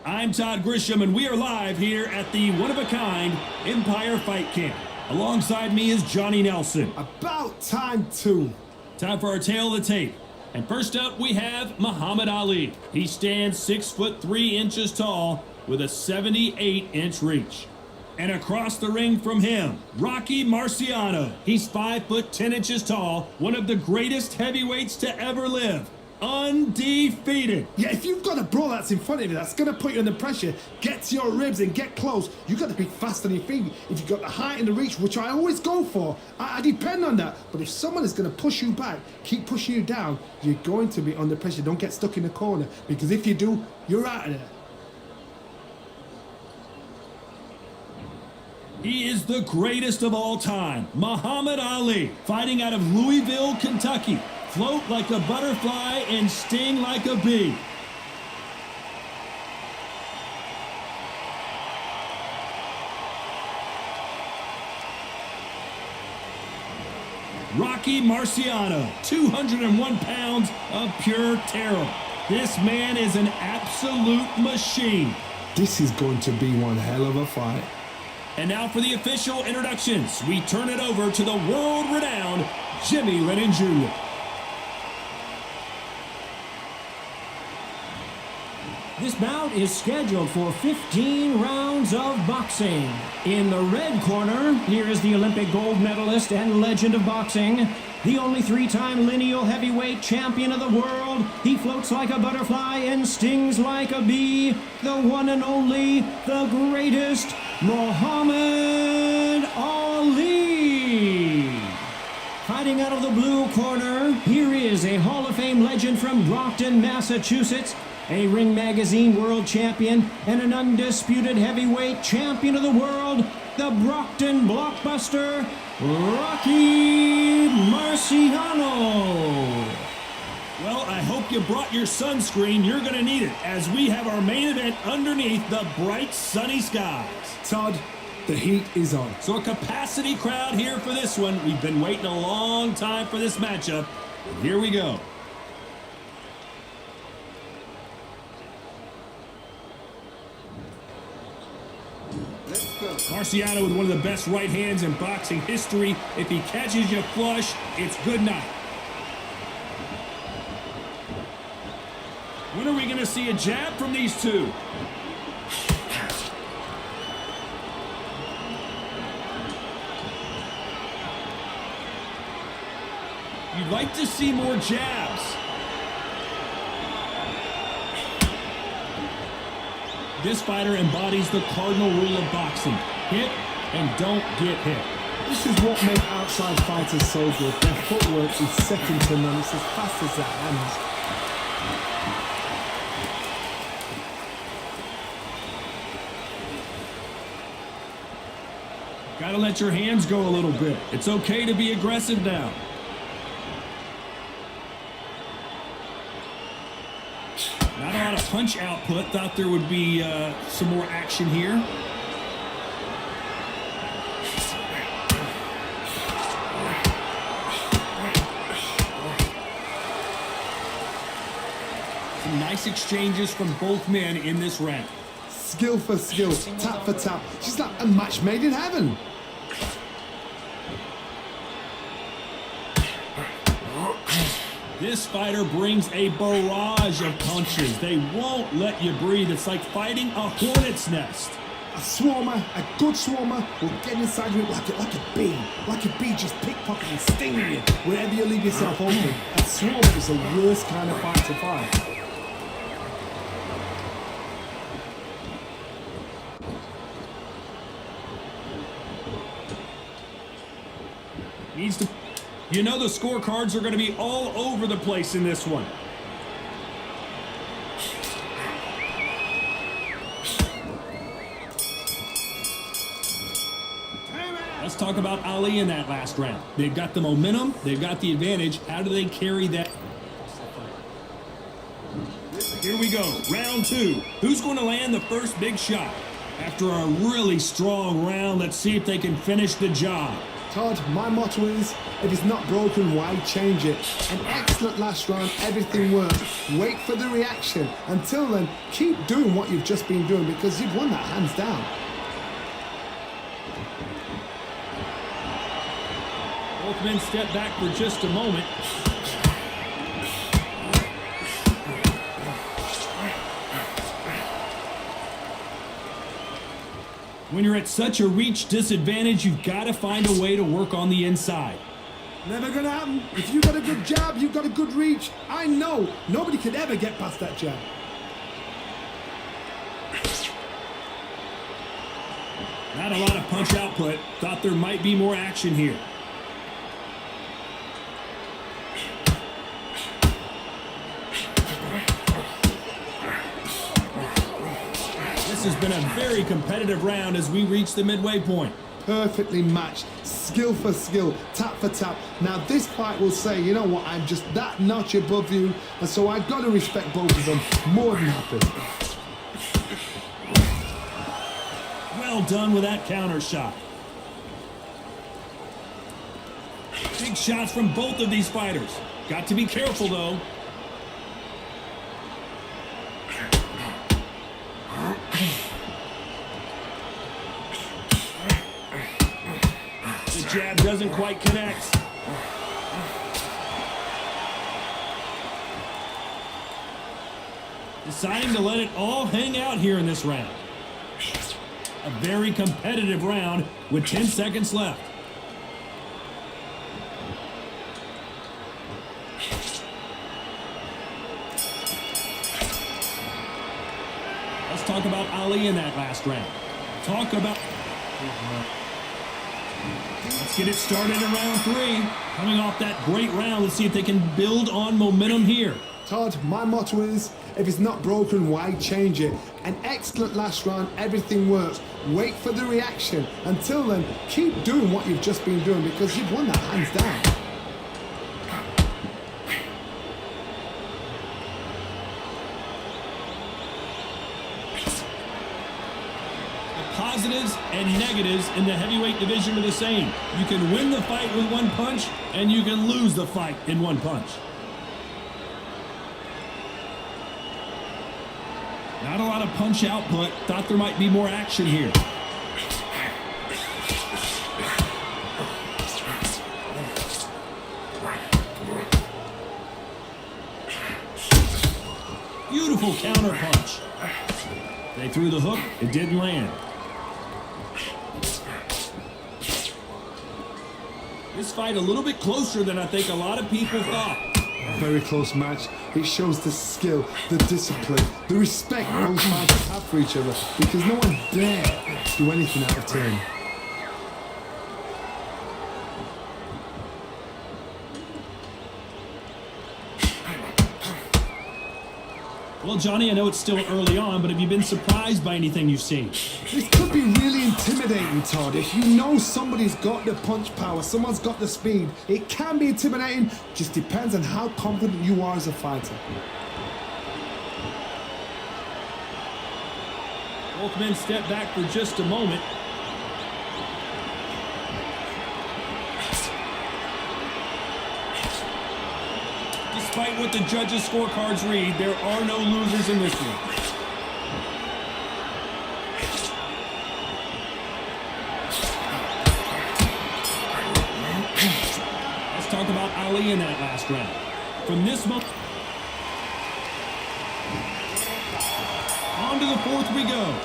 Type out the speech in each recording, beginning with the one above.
I'm Todd Grisham, and we are live here at the one-of-a-kind Empire Fight Camp. Alongside me is Johnny Nelson. About time, too. Time for our tale of the tape. And first up, we have Muhammad Ali. He stands 6'3" tall with a 78-inch reach. And across the ring from him, Rocky Marciano. He's 5'10" tall, one of the greatest heavyweights to ever live. Undefeated. Yeah, if you've got a bro that's in front of you that's going to put you under pressure, get to your ribs and get close, you've got to be fast on your feet. If you've got the height and the reach, which I always go for, I depend on that. But if someone is going to push you back, keep pushing you down, you're going to be under pressure. Don't get stuck in the corner, because if you do, you're out of there. He is the greatest of all time, Muhammad Ali, fighting out of Louisville, Kentucky. Float like a butterfly and sting like a bee. Rocky Marciano, 201 pounds of pure terror. This man is an absolute machine. This is going to be one hell of a fight. And now for the official introductions. We turn it over to the world-renowned Jimmy Lennon Jr. This bout is scheduled for 15 rounds of boxing. In the red corner, here is the Olympic gold medalist and legend of boxing, the only three-time lineal heavyweight champion of the world. He floats like a butterfly and stings like a bee. The one and only, the greatest, Muhammad Ali. Fighting out of the blue corner, here is a Hall of Fame legend from Brockton, Massachusetts, a Ring Magazine world champion, and an undisputed heavyweight champion of the world, the Brockton blockbuster, Rocky Marciano. Well, I hope you brought your sunscreen. You're going to need it, as we have our main event underneath the bright sunny skies. Todd, the heat is on. So a capacity crowd here for this one. We've been waiting a long time for this matchup. And here we go. Marciano with one of the best right hands in boxing history. If he catches you flush, it's good night. When are we going to see a jab from these two? You'd like to see more jabs. This fighter embodies the cardinal rule of boxing. Hit and don't get hit. This is what makes outside fighters so good. Their footwork is second to none. It's as fast as their hands. Gotta let your hands go a little bit. It's okay to be aggressive now. Not a lot of punch output. Thought there would be some more action here. Some nice exchanges from both men in this round. Skill for skill, tap for tap. She's like a match made in heaven. This fighter brings a barrage of punches. They won't let you breathe. It's like fighting a hornet's nest. A swarmer, a good swarmer, will get inside you like a bee. Like a bee just pickpocketing and stinging you wherever you leave yourself open. A swarmer is the worst kind of fight to fight. Needs to... You know the scorecards are going to be all over the place in this one. Let's talk about Ali in that last round. They've got the momentum. They've got the advantage. How do they carry that? Here we go. Round two. Who's going to land the first big shot? After a really strong round, let's see if they can finish the job. Todd, my motto is, if it's not broken, why change it? An excellent last round, everything worked. Wait for the reaction. Until then, keep doing what you've just been doing because you've won that hands down. Both men step back for just a moment. When you're at such a reach disadvantage, you've got to find a way to work on the inside. Never gonna happen. If you got a good jab, you've got a good reach. I know nobody could ever get past that jab. Not a lot of punch output. Thought there might be more action here. This has been a very competitive round as we reach the midway point. Perfectly matched, skill for skill, tap for tap. Now this fight will say, you know what, I'm just that notch above you, and so I've got to respect both of them. More than happy. Well done with that counter shot. Big shots from both of these fighters. Got to be careful though. The jab doesn't quite connect. Deciding to let it all hang out here in this round. A very competitive round with 10 seconds left. Let's talk about Ali in that last round. Let's get it started in round 3. Coming off that great round, let's see if they can build on momentum here. Todd, my motto is, if it's not broken, why change it? An excellent last round, everything works. Wait for the reaction. Until then, keep doing what you've just been doing because you've won that hands down. Positives and negatives in the heavyweight division are the same. You can win the fight with one punch, and you can lose the fight in one punch. Not a lot of punch output. Thought there might be more action here. Beautiful counter punch. They threw the hook. It didn't land. This fight a little bit closer than I think a lot of people thought. A very close match. It shows the skill, the discipline, the respect both fighters have for each other because no one dare do anything out of turn. Well, Johnny, I know it's still early on, but have you been surprised by anything you've seen? This could be really intimidating, Todd. If you know somebody's got the punch power, someone's got the speed, it can be intimidating. Just depends on how confident you are as a fighter. Both men step back for just a moment. Despite what the judges' scorecards read, there are no losers in this one. Let's talk about Ali in that last round. From this moment on to the fourth we go.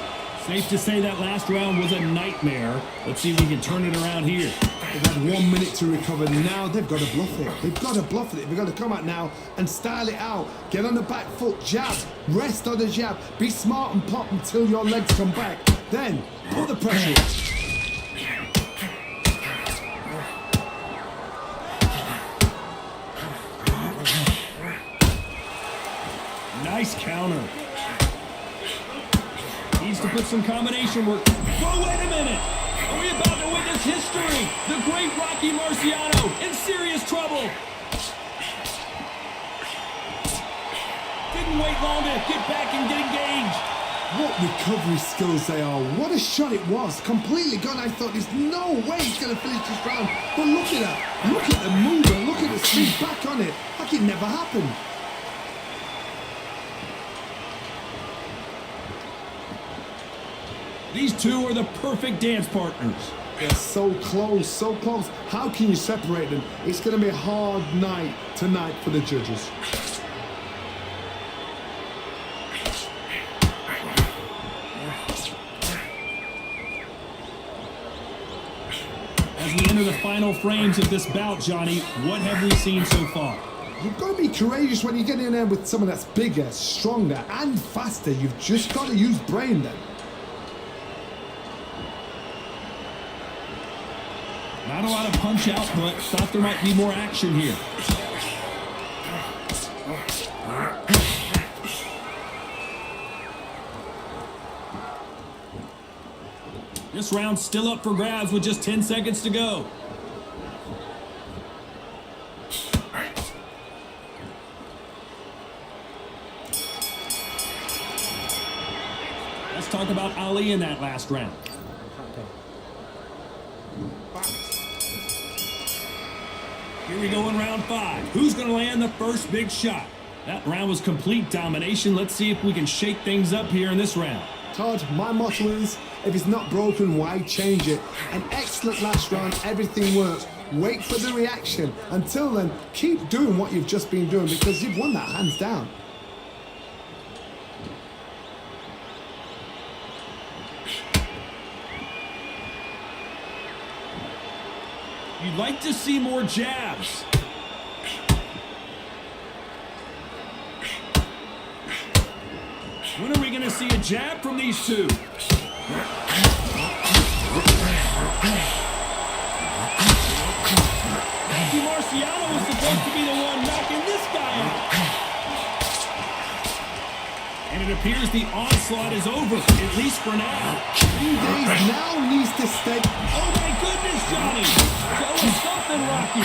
Safe to say that last round was a nightmare. Let's see if we can turn it around here. They've had 1 minute to recover. Now they've got to bluff it. They've got to bluff it. They've got to come out now and style it out. Get on the back foot, jab, rest on the jab. Be smart and pop until your legs come back. Then put the pressure on. Nice counter. Needs to put some combination work. Oh, wait a minute. Are we about to witness history? The great Rocky Marciano in serious trouble. Didn't wait long to get back and get engaged. What recovery skills they are. What a shot it was. Completely gone. I thought there's no way he's going to finish this round. But look at that. Look at the movement. Look at the speed back on it. Like it never happened. These two are the perfect dance partners. They're so close, so close. How can you separate them? It's going to be a hard night tonight for the judges. As we enter the final frames of this bout, Johnny, what have we seen so far? You've got to be courageous when you get in there with someone that's bigger, stronger, and faster. You've just got to use brain then. Not a lot of punch output. Thought there might be more action here. This round's still up for grabs with just 10 seconds to go. Let's talk about Ali in that last round. Here we go in round 5. Who's going to land the first big shot? That round was complete domination. Let's see if we can shake things up here in this round. Todd, my motto is, if it's not broken, why change it? An excellent last round, everything works. Wait for the reaction. Until then, keep doing what you've just been doing because you've won that hands down. You'd like to see more jabs. When are we going to see a jab from these two? Marciano was supposed to be the one knocking this guy out. And it appears the onslaught is over, at least for now. 3 days now needs to stay. Oh my goodness, Johnny! Show us something, Rocky!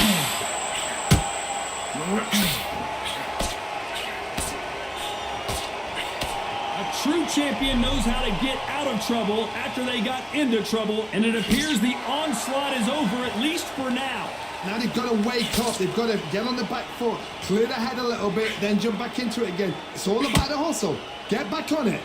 A true champion knows how to get out of trouble after they got into trouble, and it appears the onslaught is over, at least for now. Now they've got to wake up. They've got to get on the back foot, clear the head a little bit, then jump back into it again. It's all about the hustle. Get back on it.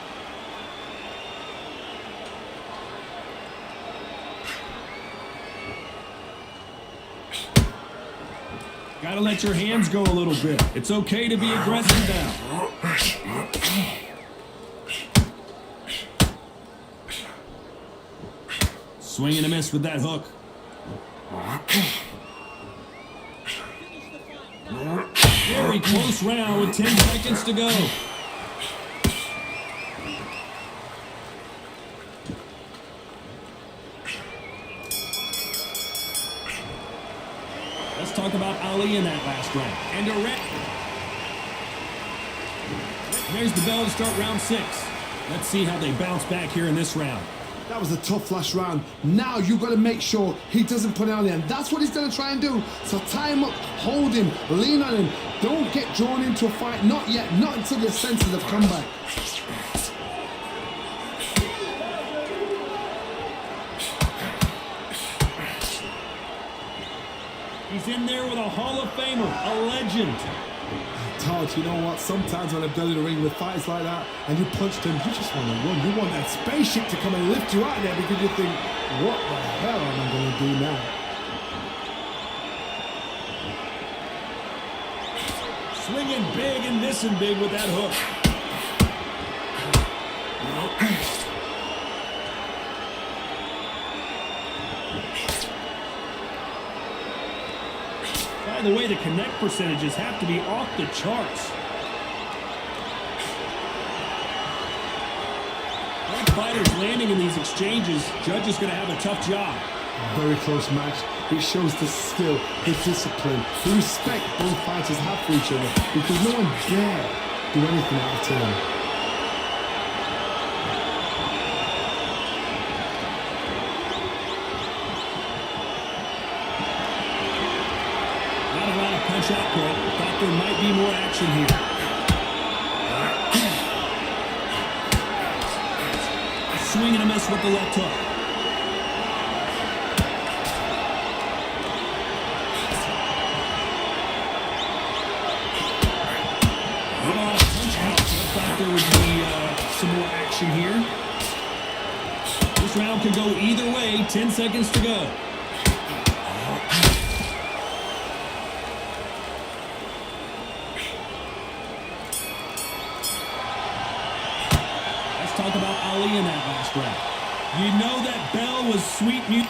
Gotta let your hands go a little bit. It's okay to be aggressive now. Swing and a miss with that hook. Very close round with 10 seconds to go. Let's talk about Ali in that last round. And there's the bell to start round 6. Let's see how they bounce back here in this round. That was a tough last round. Now you've got to make sure he doesn't put it on there. And that's what he's going to try and do. So tie him up, hold him, lean on him. Don't get drawn into a fight. Not yet. Not until the senses have come back. He's in there with a Hall of Famer, a legend. Todd, you know what? Sometimes when I've done in the ring with fights like that and you punched him, you just want to run. You want that spaceship to come and lift you out of there because you think, what the hell am I going to do now? Swinging big and missing big with that hook. By the way, the connect percentages have to be off the charts. Both fighters landing in these exchanges, Judge is going to have a tough job. Very close match. It shows the skill, the discipline, the respect both fighters have for each other because no one dare do anything out of turn. Punch output. Thought there might be more action here. swing and a miss with the left hook. Thought there would be some more action here. This round could go either way. 10 seconds to go. Let's talk about Ali in that last round. You know that bell was sweet music.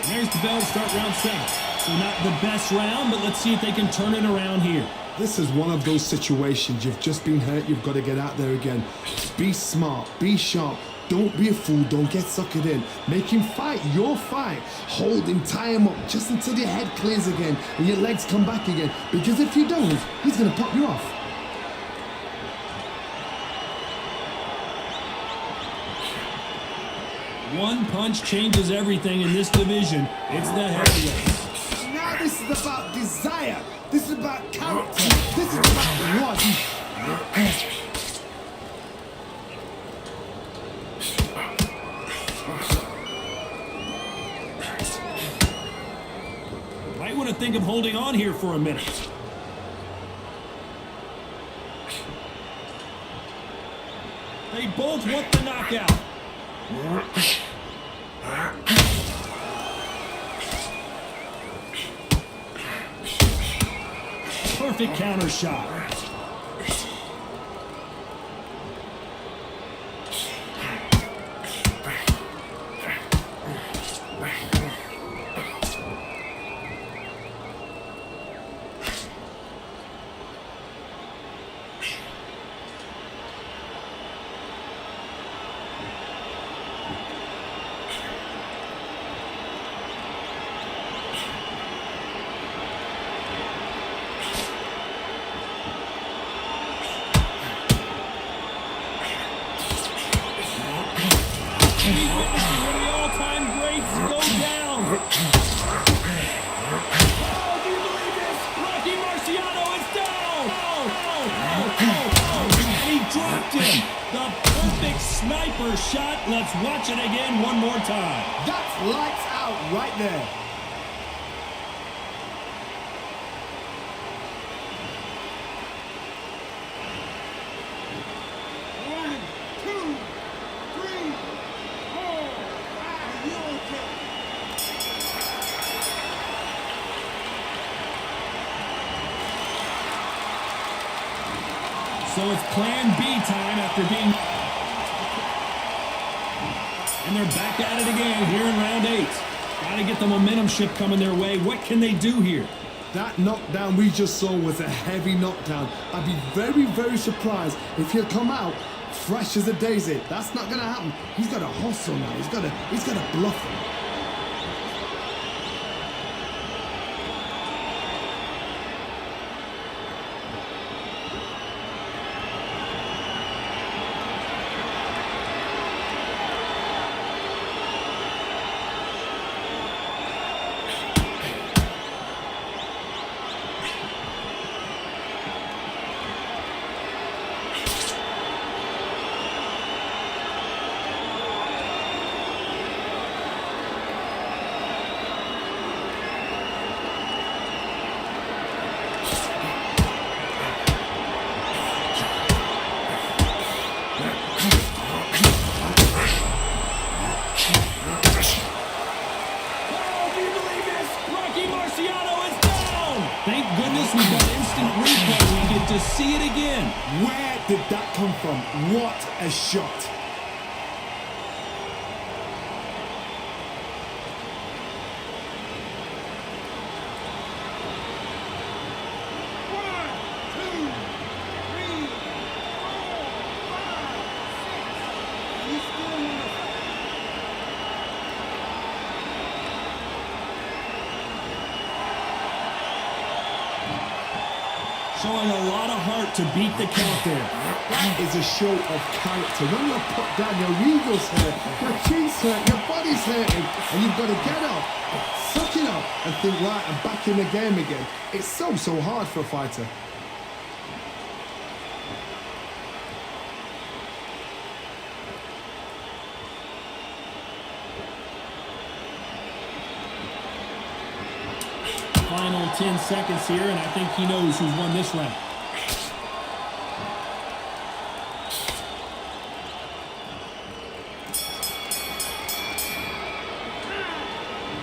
There's the bell to start round 7. So not the best round, but let's see if they can turn it around here. This is one of those situations. You've just been hurt. You've got to get out there again. Be smart. Be sharp. Don't be a fool. Don't get suckered in. Make him fight your fight. Hold him. Tie him up just until your head clears again and your legs come back again. Because if you don't, he's going to pop you off. One punch changes everything in this division. It's the heavyweights. Now this is about desire. This is about character. This is about what? Might want to think of holding on here for a minute. They both want the knockout. Perfect counter shot. One of the all-time greats go down. Oh, do you believe this? Rocky Marciano is down. And he dropped him. The perfect sniper shot. Let's watch it again one more time. That's lights out right there. So it's plan B time after being... And they're back at it again here in round 8. Got to get the momentum shift coming their way. What can they do here? That knockdown we just saw was a heavy knockdown. I'd be very, very surprised if he'll come out fresh as a daisy. That's not going to happen. He's got to hustle now. He's got to bluff him. Thank goodness we've got instant replay. We get to see it again. Where did that come from? What a shot. Showing a lot of heart to beat the count there. That is a show of character. When you're put down, your ego's hurt, your chin's hurt, your body's hurting, and you've got to get up, suck it up, and think, right, I'm back in the game again. It's so hard for a fighter. final 10 seconds here, and I think he knows who's won this round.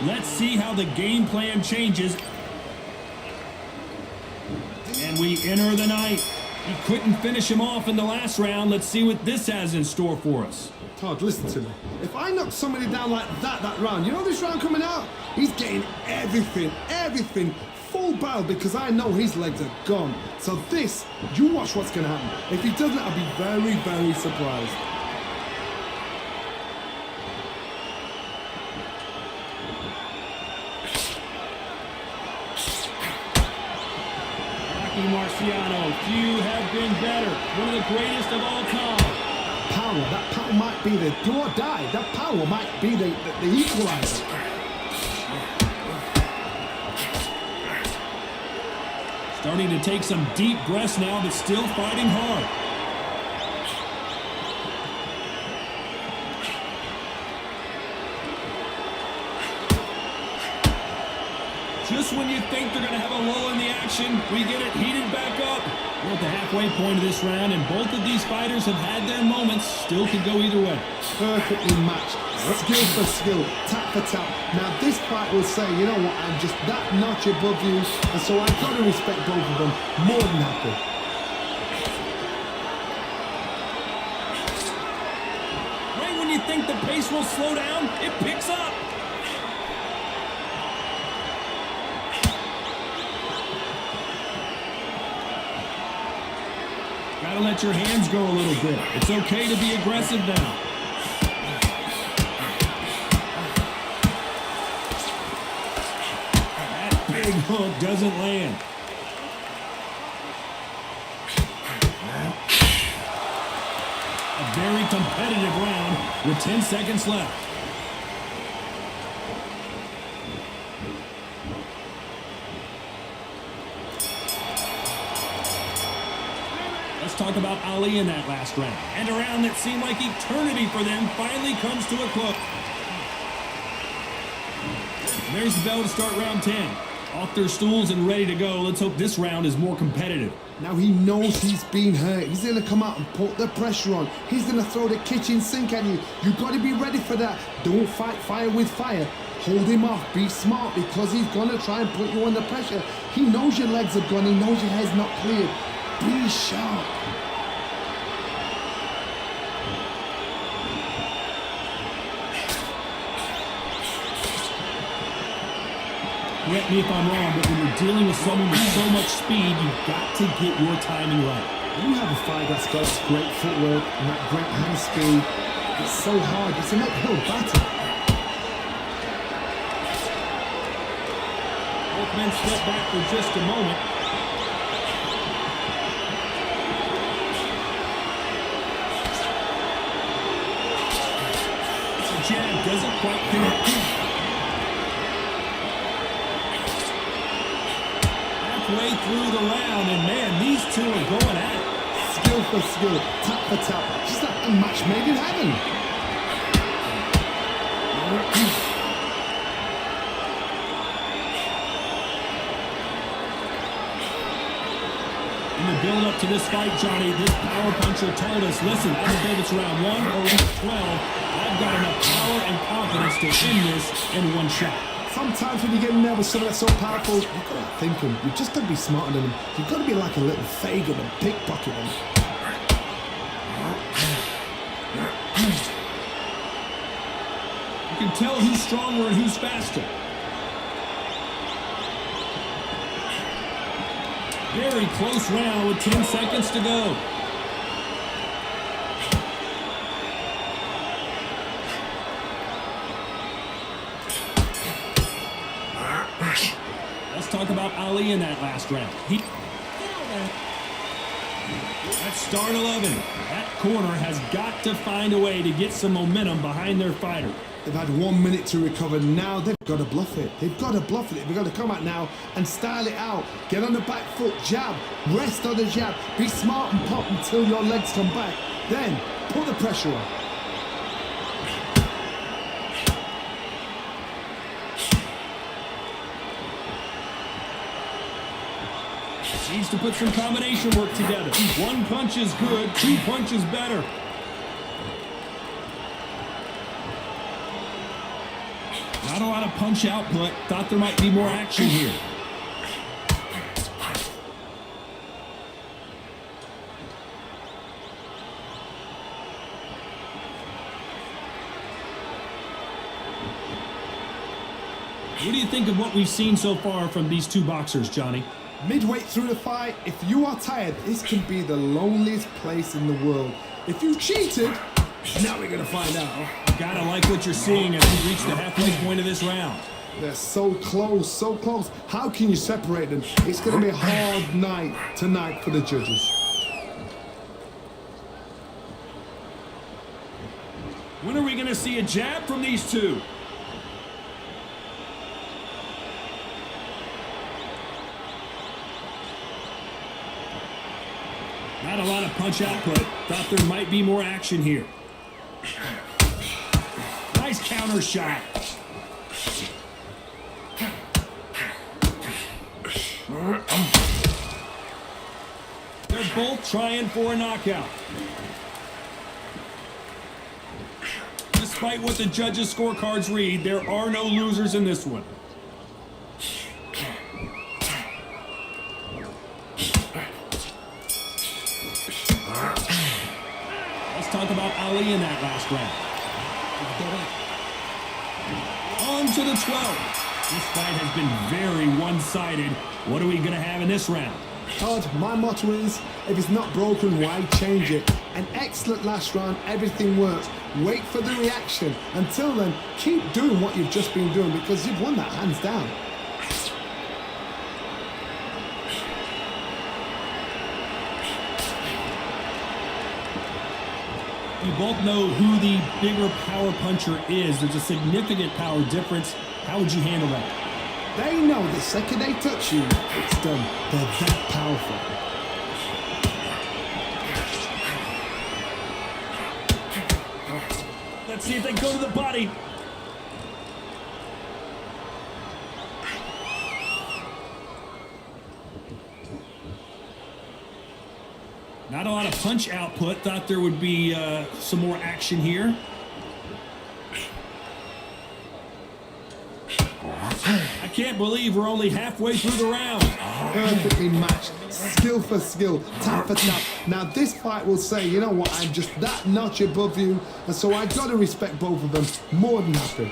Let's see how the game plan changes. And we enter the night. He couldn't finish him off in the last round. Let's see what this has in store for us. Todd, listen to me. If I knock somebody down like that round, you know this round coming out? He's getting everything full barrel because I know his legs are gone. So this, you watch what's going to happen. If he doesn't, I'll be very, very surprised. Marciano, few have been better. One of the greatest of all time. That power might be the do or die. That power might be the equalizer. Starting to take some deep breaths now, but still fighting hard. Just when you think they're going to have a lull in the action, we get it heated back up. We're at the halfway point of this round, and both of these fighters have had their moments. Still could go either way. Perfectly matched. Skill for skill, tap for tap. Now this fight will say, you know what, I'm just that notch above you, and so I've got to respect both of them more than happy. Right when you think the pace will slow down, it picks up. Gotta let your hands go a little bit. It's okay to be aggressive now. That big hook doesn't land. A very competitive round with 10 seconds left. Let's talk about Ali in that last round. And a round that seemed like eternity for them finally comes to a close. There's the bell to start round 10. Off their stools and ready to go. Let's hope this round is more competitive. Now he knows he's been hurt. He's going to come out and put the pressure on. He's going to throw the kitchen sink at you. You've got to be ready for that. Don't fight fire with fire. Hold him off. Be smart because he's going to try and put you under pressure. He knows your legs are gone. He knows your head's not cleared. Be sharp. Correct me if I'm wrong, but when you're dealing with someone with so much speed, you've got to get your timing right. When you have a fight that's got great footwork and that great hand speed, it's so hard. It's an uphill battle. Both men step back for just a moment. The jab doesn't quite connect. Way through the round, and man, these two are going at it. Skill for skill, tap for tap, just like a match made in heaven. In the build-up to this fight, Johnny, this power puncher told us, listen, I don't know if it's round 1 or round 12, I've got enough power and confidence to end this in one shot. Sometimes when you get in there with someone that's so powerful, you've got to think him. You've just got to be smarter than him. You've got to be like a little Fagin and pickpocket him. You can tell who's stronger and who's faster. Very close round with 10 seconds to go. Talk about Ali in that last round. That's start 11. That corner has got to find a way to get some momentum behind their fighter. They've had 1 minute to recover. Now they've got to bluff it. They've got to bluff it. They've got to come out now and style it out. Get on the back foot, jab, rest on the jab. Be smart and pop until your legs come back. Then put the pressure on. Needs to put some combination work together. One punch is good, two punches better. Not a lot of punch output. Thought there might be more action here. What do you think of what we've seen so far from these two boxers, Johnny? Midway through the fight, if you are tired, this can be the loneliest place in the world. If you cheated, now we're going to find out. Gotta like what you're seeing as we reach the halfway point of this round. They're so close, so close. How can you separate them? It's going to be a hard night tonight for the judges. When are we going to see a jab from these two? Not a lot of punch output. Thought there might be more action here. Nice counter shot. They're both trying for a knockout. Despite what the judges' scorecards read, there are no losers in this one. Let's talk about Ali in that last round. On to the 12th. This fight has been very one-sided. What are we going to have in this round? Todd, my motto is, if it's not broken, why change it? An excellent last round, everything works. Wait for the reaction. Until then, keep doing what you've just been doing because you've won that hands down. You both know who the bigger power puncher is. There's a significant power difference. How would you handle that? They know the second they touch you, it's done. They're that powerful. Let's see if they go to the body. Not a lot of punch output. Thought there would be some more action here. I can't believe we're only halfway through the round. Perfectly matched, skill for skill, tap for tap. Now this fight will say, you know what, I'm just that notch above you, and so I got to respect both of them more than happy.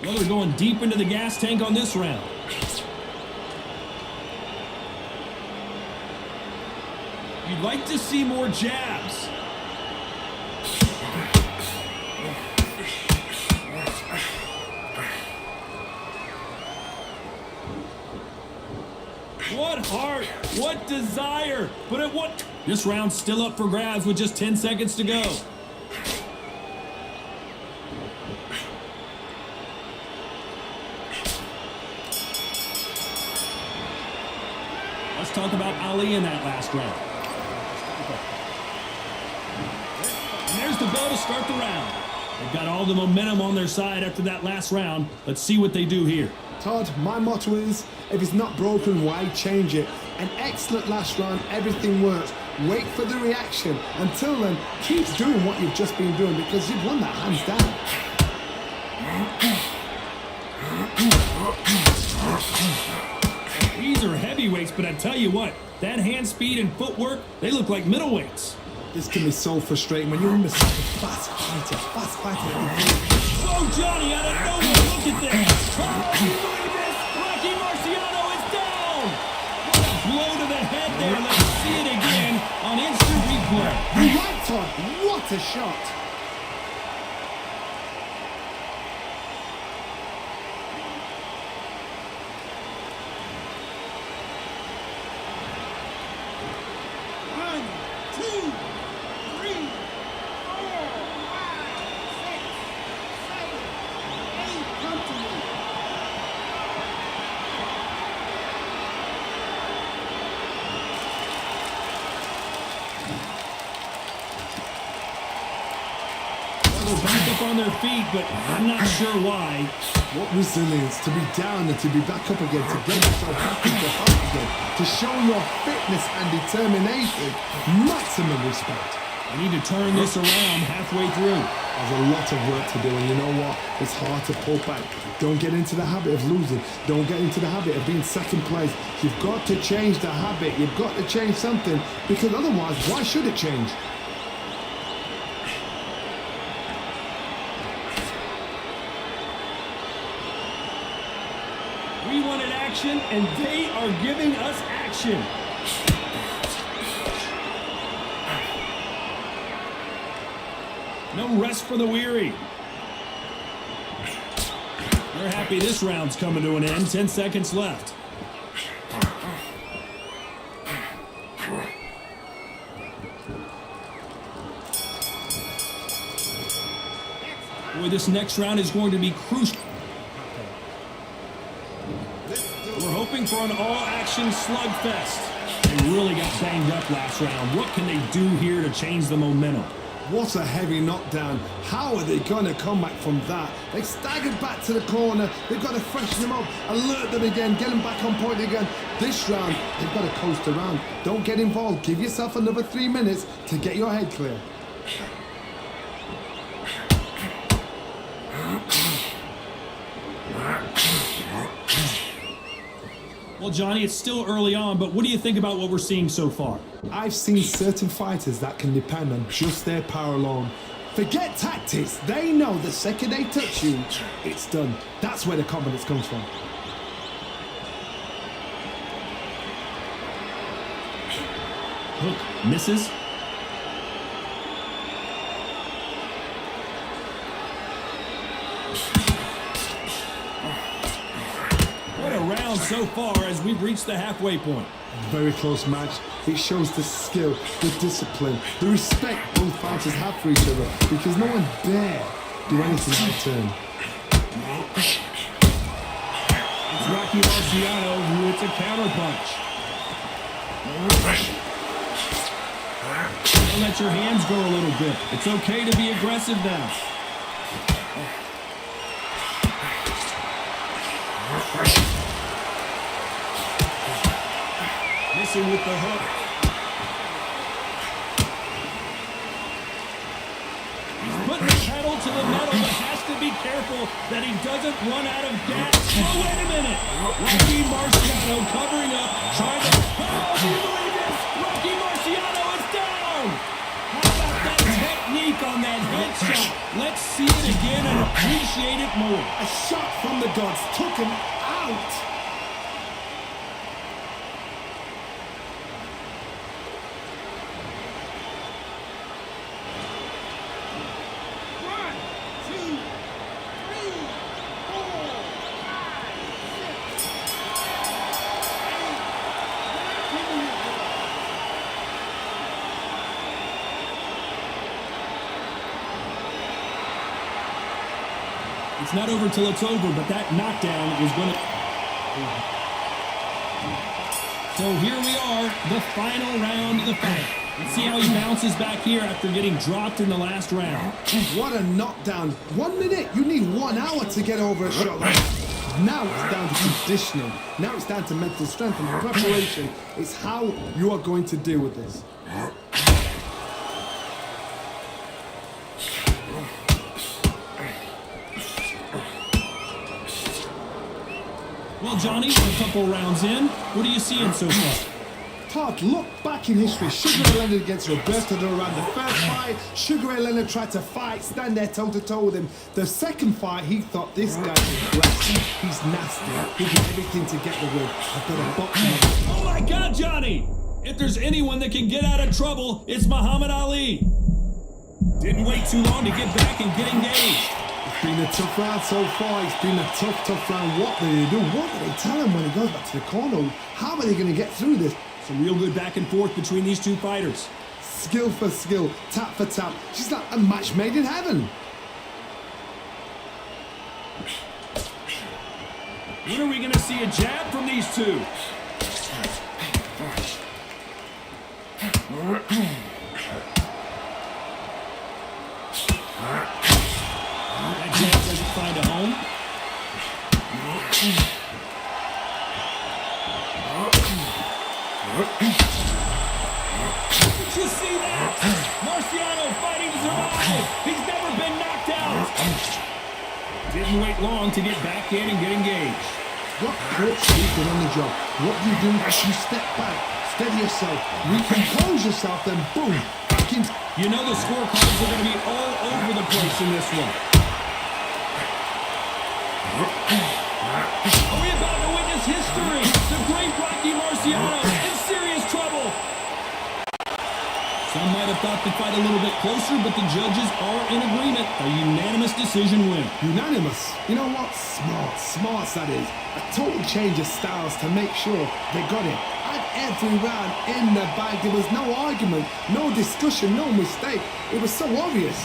Well, they're going deep into the gas tank on this round. You'd like to see more jabs. What heart, what desire, but at what... This round's still up for grabs with just 10 seconds to go. Let's talk about Ali in that last round. And there's the bell to start the round. They've got all the momentum on their side after that last round. Let's see what they do here. Todd, my motto is, if it's not broken, why change it? An excellent last round, everything works. Wait for the reaction. Until then, keep doing what you've just been doing because you've won that hands down. These are heavyweights, but I tell you what, that hand speed and footwork, they look like middleweights. This can be so frustrating when you're in the such a fast fighter. Oh, Johnny, out of nowhere, look at this. Rocky Marciano is down. What a blow to the head there. Let's see it again on instant replay. You're right, Todd. What a shot. They're back up on their feet, but I'm not sure why. What resilience to be down and to be back up again, to get yourself back into health again, to show your fitness and determination. Maximum respect. I need to turn this around halfway through. There's a lot of work to do, and you know what? It's hard to pull back. Don't get into the habit of losing. Don't get into the habit of being second place. You've got to change the habit. You've got to change something, because otherwise, why should it change? We wanted action, and they are giving us action. No rest for the weary. They're happy this round's coming to an end. 10 seconds left. Boy, this next round is going to be crucial. We're hoping for an all-action slugfest. They really got banged up last round. What can they do here to change the momentum? What a heavy knockdown. How are they going to come back from that? They staggered back to the corner. They've got to freshen them up, alert them again, get them back on point again. This round, they've got to coast around. Don't get involved. Give yourself another 3 minutes to get your head clear. Well, Johnny, it's still early on, but what do you think about what we're seeing so far? I've seen certain fighters that can depend on just their power alone. Forget tactics. They know the second they touch you, it's done. That's where the confidence comes from. Hook misses. What a round so far as we've reached the halfway point. Very close match. It shows the skill, the discipline, the respect both fighters have for each other, because no one dare do anything in return. It's Rocky Marciano who hits a counterpunch. Don't let your hands go a little bit. It's okay to be aggressive now. Missing with the hook. He's putting the pedal to the metal, but has to be careful that he doesn't run out of gas. Oh, wait a minute. Rocky Marciano covering up, trying to... Oh, do you believe this? Rocky Marciano is down. How about that technique on that headshot? Let's see it again and appreciate it more. A shot from the gods took him out. It's not over till it's over, but that knockdown is going to... So here we are, the final round of the fight. Let's see how he bounces back here after getting dropped in the last round. What a knockdown. 1 minute. You need 1 hour to get over a shot like that. Now it's down to conditioning. Now it's down to mental strength and preparation. It's how you are going to deal with this. Well, Johnny, a couple rounds in, what are you seeing so far? Todd, look back in history. Sugar Ray Leonard against Roberto Duran. The first fight, Sugar Ray Leonard tried to fight, stand there toe-to-toe with him. The second fight, he thought this guy is blessed. He's nasty. He did everything to get the win. I've got a box him. Oh my God, Johnny! If there's anyone that can get out of trouble, it's Muhammad Ali. Didn't wait too long to get back and get engaged. It's been a tough round so far. It's been a tough round. What do they do? What do they tell him when he goes back to the corner? How are they going to get through this? Some real good back and forth between these two fighters. Skill for skill, tap for tap. She's like a match made in heaven. When are we going to see a jab from these two? Did you see that? Marciano fighting to survive. He's never been knocked out. Didn't wait long to get back in and get engaged. What hurts you done on the job? What do you do? You step back, steady yourself, recompose yourself, then boom, back in. You know the scorecards are going to be all over the place in this one. Are we about to witness history? The great Rocky Marciano in serious trouble. Some might have thought the fight a little bit closer, but the judges are in agreement. A unanimous decision win. Unanimous. You know what? Smart that is. A total change of styles to make sure they got it. Had every round in the bag. There was no argument, no discussion, no mistake. It was so obvious.